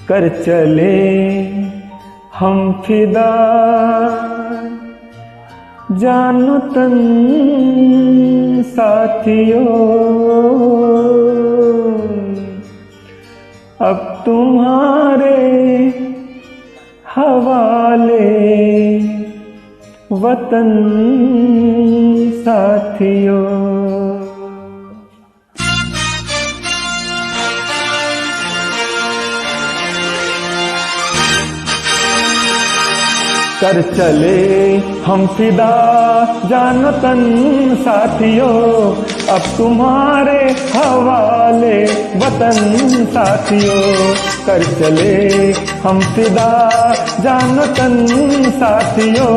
कर चले हम फिदा जानो तन साथियों, अब तुम्हारे हवाले वतन साथियों। कर चले हम फिदा जानो तन साथियों, अब तुम्हारे हवाले वतन साथियों। कर चले हम फिदा जानो तन साथियों,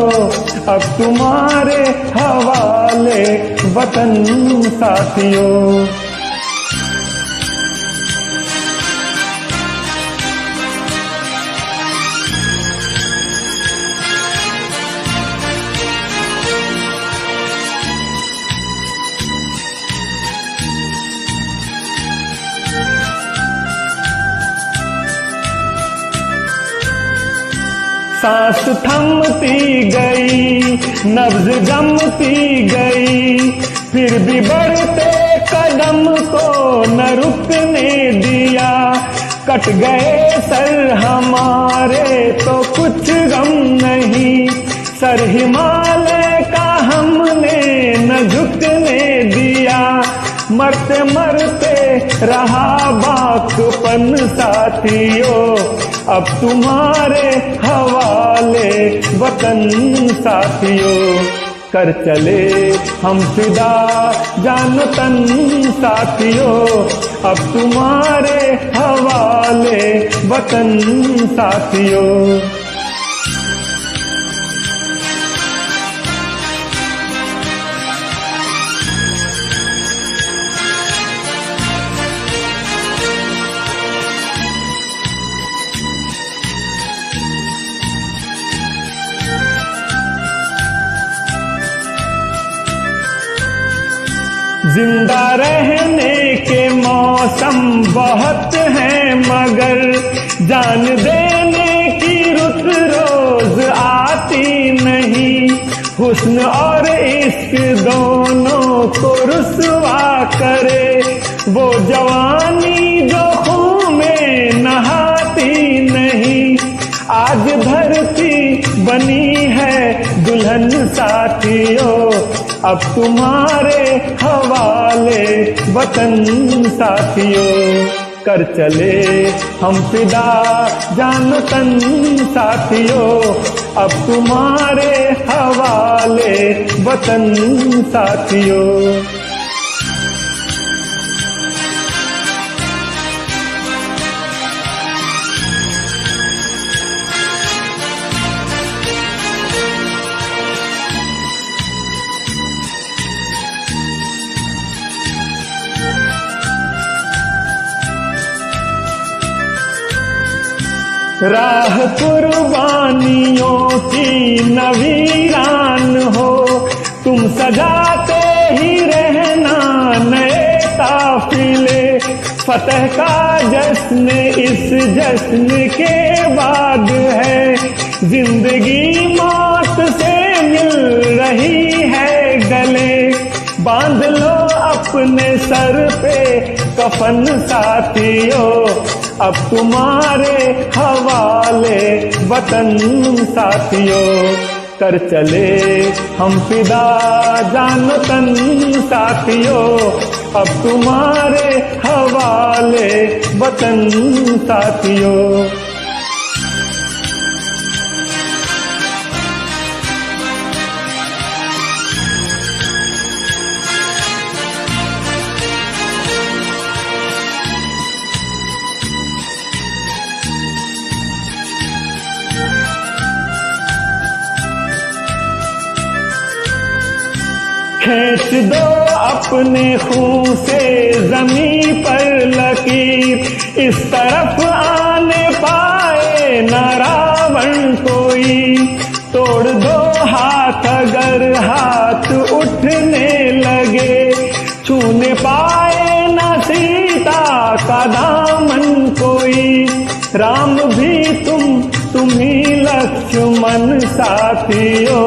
अब तुम्हारे हवाले वतन साथियों। सांस थमती गई, नब्ज जमती गई, फिर भी बढ़ते कदम को न रुकने दिया। कट गए सर हमारे तो कुछ गम नहीं, सर हिमालय का हमने न झुकने दिया। मरते मरते रहा बाकपन साथियों, अब तुम्हारे हवाले वतन साथियों। कर चले हम फिदा जानो तन साथियों, अब तुम्हारे हवाले वतन साथियों। जिंदा रहने के मौसम बहुत हैं, मगर जान देने की रुत रोज आती नहीं। हुस्न और इश्क दोनों को रुसवा करे वो जवानी जो खून में नहाती नहीं। आज धरती बनी है दुल्हन साथियों, अब तुम्हारे हवाले वतन साथियों। कर चले हम फिदा जानो तन साथियों, अब तुम्हारे हवाले वतन साथियों। राह कुर्बानियों की नवीरान हो, तुम सजाते ही रहना नए काफिले। फतह का जश्न इस जश्न के बाद है, जिंदगी मौत से मिल रही है गले। बांध लो अपने सर पे कफन साथियों, अब तुम्हारे हवाले वतन साथियों। कर चले हम फिदा जानो तन साथियों, अब तुम्हारे हवाले वतन साथियों। खींच दो अपने खून से जमीन पर लकीर, इस तरफ आने पाए न रावण कोई। तोड़ दो हाथ अगर हाथ उठने लगे, छूने पाए न सीता का दामन कोई। राम भी तुम ही लक्ष्मण साथियों,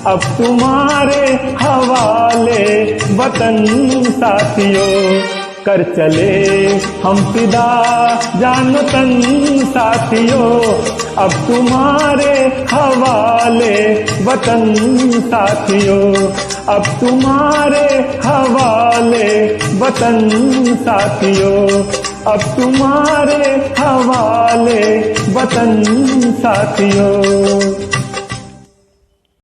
अब तुम्हारे हवाले वतन साथियों। कर चले हम फिदा जान तन साथियों, अब तुम्हारे हवाले वतन साथियों, अब तुम्हारे हवाले वतन साथियों, अब तुम्हारे हवाले वतन साथियों।